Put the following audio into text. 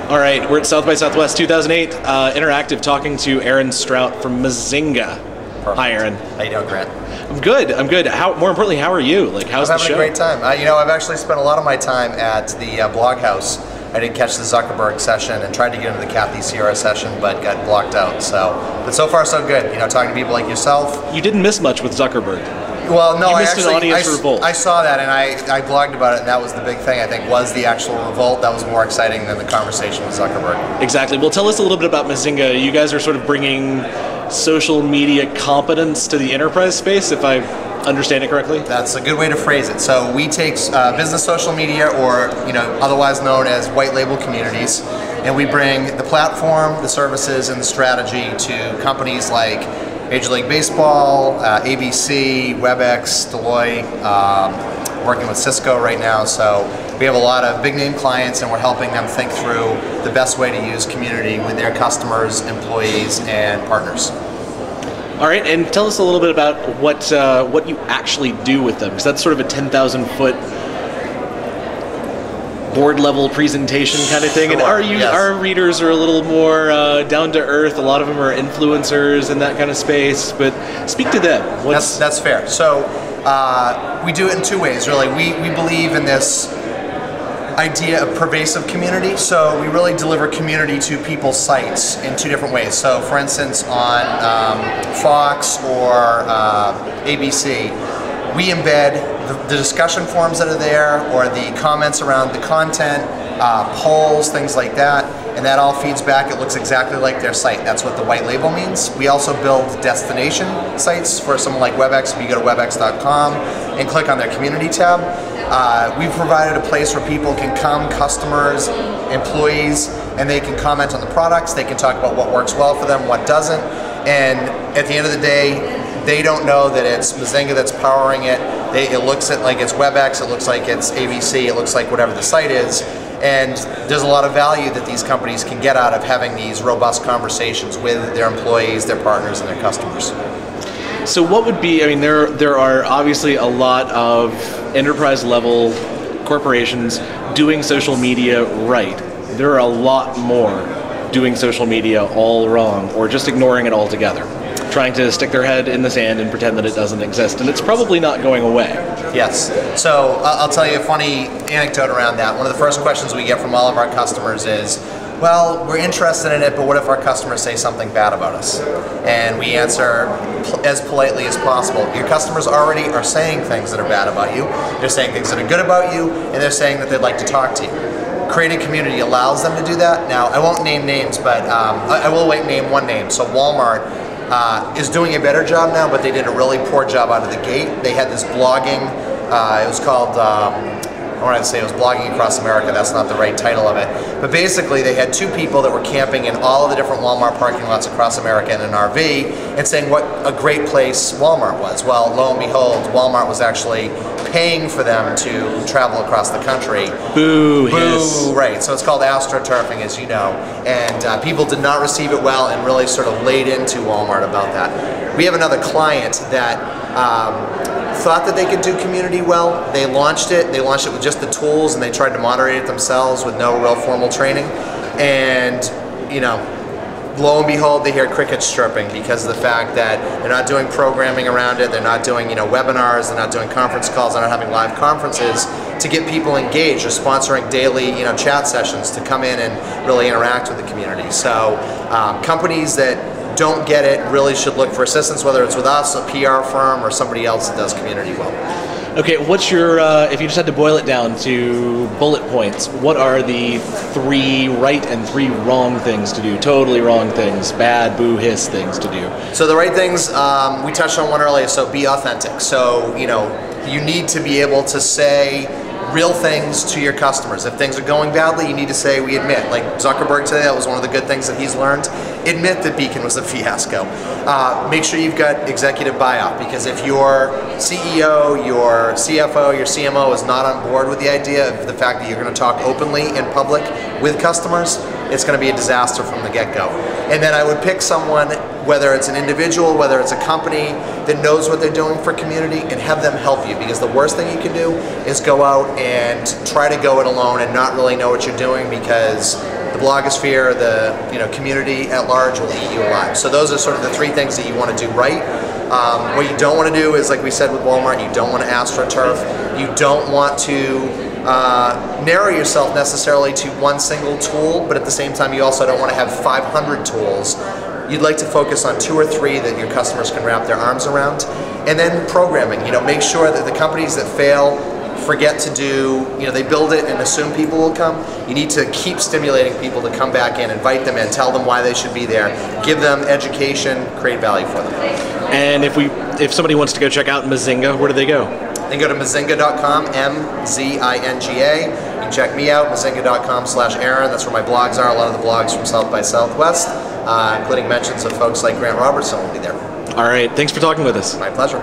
All right, we're at South by Southwest 2008 Interactive, talking to Aaron Strout from Mzinga. Perfect. Hi, Aaron. How you doing, Grant? I'm good. I'm good. More importantly, how are you? Like, how's the show? I'm having a great time. I've actually spent a lot of my time at the Blog House. I didn't catch the Zuckerberg session and tried to get into the Kathy Sierra session, but got blocked out. But so far so good. Talking to people like yourself. You didn't miss much with Zuckerberg. Well, no, you missed an audience revolt. I saw that, and I blogged about it, and that was the big thing, I think, was the actual revolt. That was more exciting than the conversation with Zuckerberg. Exactly. Well, tell us a little bit about Mzinga. You guys are sort of bringing social media competence to the enterprise space, if I understand it correctly? That's a good way to phrase it. So we take business social media, or otherwise known as white label communities, and we bring the platform, the services, and the strategy to companies like Major League Baseball, ABC, WebEx, Deloitte, working with Cisco right now. So we have a lot of big name clients, and we're helping them think through the best way to use community with their customers, employees, and partners. All right, and tell us a little bit about what you actually do with them, because that's sort of a 10,000-foot board level presentation kind of thing. Sure, And yes. Our readers are a little more down to earth. A lot of them are influencers in that kind of space. But speak to them. That's fair. So we do it in two ways, really. We believe in this idea of pervasive community. So we really deliver community to people's sites in two different ways. So for instance, on Fox or ABC, we embed the discussion forums that are there, or the comments around the content, polls, things like that, and that all feeds back. It looks exactly like their site. That's what the white label means. We also build destination sites for someone like WebEx. If you go to webex.com and click on their community tab, we've provided a place where people can come, customers, employees, and they can comment on the products. They can talk about what works well for them, what doesn't, and at the end of the day, they don't know that it's Mzinga that's powering it. It looks like it's WebEx, it looks like it's ABC, it looks like whatever the site is. And there's a lot of value that these companies can get out of having these robust conversations with their employees, their partners, and their customers. So what would be, there are obviously a lot of enterprise level corporations doing social media right. There are a lot more doing social media all wrong, or just ignoring it altogether, trying to stick their head in the sand and pretend that it doesn't exist, and it's probably not going away. Yes. So I'll tell you a funny anecdote around that. One of the first questions we get from all of our customers is, well, we're interested in it, but what if our customers say something bad about us? And we answer as politely as possible. Your customers already are saying things that are bad about you. They're saying things that are good about you, and they're saying that they'd like to talk to you. Creating community allows them to do that. Now, I won't name names, but I will name one name. So Walmart is doing a better job now, but they did a really poor job out of the gate. They had this blogging, it was called, I wanted to say it was Blogging Across America, that's not the right title of it. But basically they had two people that were camping in all of the different Walmart parking lots across America in an RV and saying what a great place Walmart was. Well, lo and behold, Walmart was actually paying for them to travel across the country. Boo, Boo, hiss. Right. So it's called astroturfing, as you know. And people did not receive it well and really sort of laid into Walmart about that. We have another client that thought that they could do community well. They launched it with just the tools, and they tried to moderate it themselves with no real formal training. And, lo and behold, they hear crickets chirping because of the fact that they're not doing programming around it, they're not doing webinars, they're not doing conference calls, they're not having live conferences to get people engaged, or sponsoring daily chat sessions to come in and really interact with the community. So companies that don't get it really should look for assistance, whether it's with us, a PR firm, or somebody else that does community well. Okay, what's your, if you just had to boil it down to bullet points, what are the 3 right and 3 wrong things to do? Totally wrong things, bad, boo, hiss things to do. So the right things, we touched on one earlier, so be authentic. So, you need to be able to say real things to your customers. If things are going badly, you need to say, we admit. Like Zuckerberg today, that was one of the good things that he's learned. Admit that Beacon was a fiasco. Make sure you've got executive buy-off, because if your CEO, your CFO, your CMO is not on board with the idea of the fact that you're going to talk openly in public with customers, it's going to be a disaster from the get-go. And then I would pick someone, whether it's an individual, whether it's a company, that knows what they're doing for community, and have them help you, because the worst thing you can do is go out and try to go it alone and not really know what you're doing, because the blogosphere, the community at large will eat you alive. So those are sort of the three things that you want to do right. What you don't want to do is, like we said with Walmart, you don't want to ask for turf. You don't want to narrow yourself necessarily to one single tool, but at the same time you also don't want to have 500 tools. You'd like to focus on 2 or 3 that your customers can wrap their arms around. And then programming, make sure that the companies that fail forget to do, they build it and assume people will come. You need to keep stimulating people to come back in, invite them in, tell them why they should be there, give them education, create value for them. And if somebody wants to go check out Mzinga, where do they go? Then go to mzinga.com, M-Z-I-N-G-A. You can check me out, mzinga.com/Aaron. That's where my blogs are. A lot of the blogs from South by Southwest, including mentions of folks like Grant Robertson will be there. All right. Thanks for talking with us. My pleasure.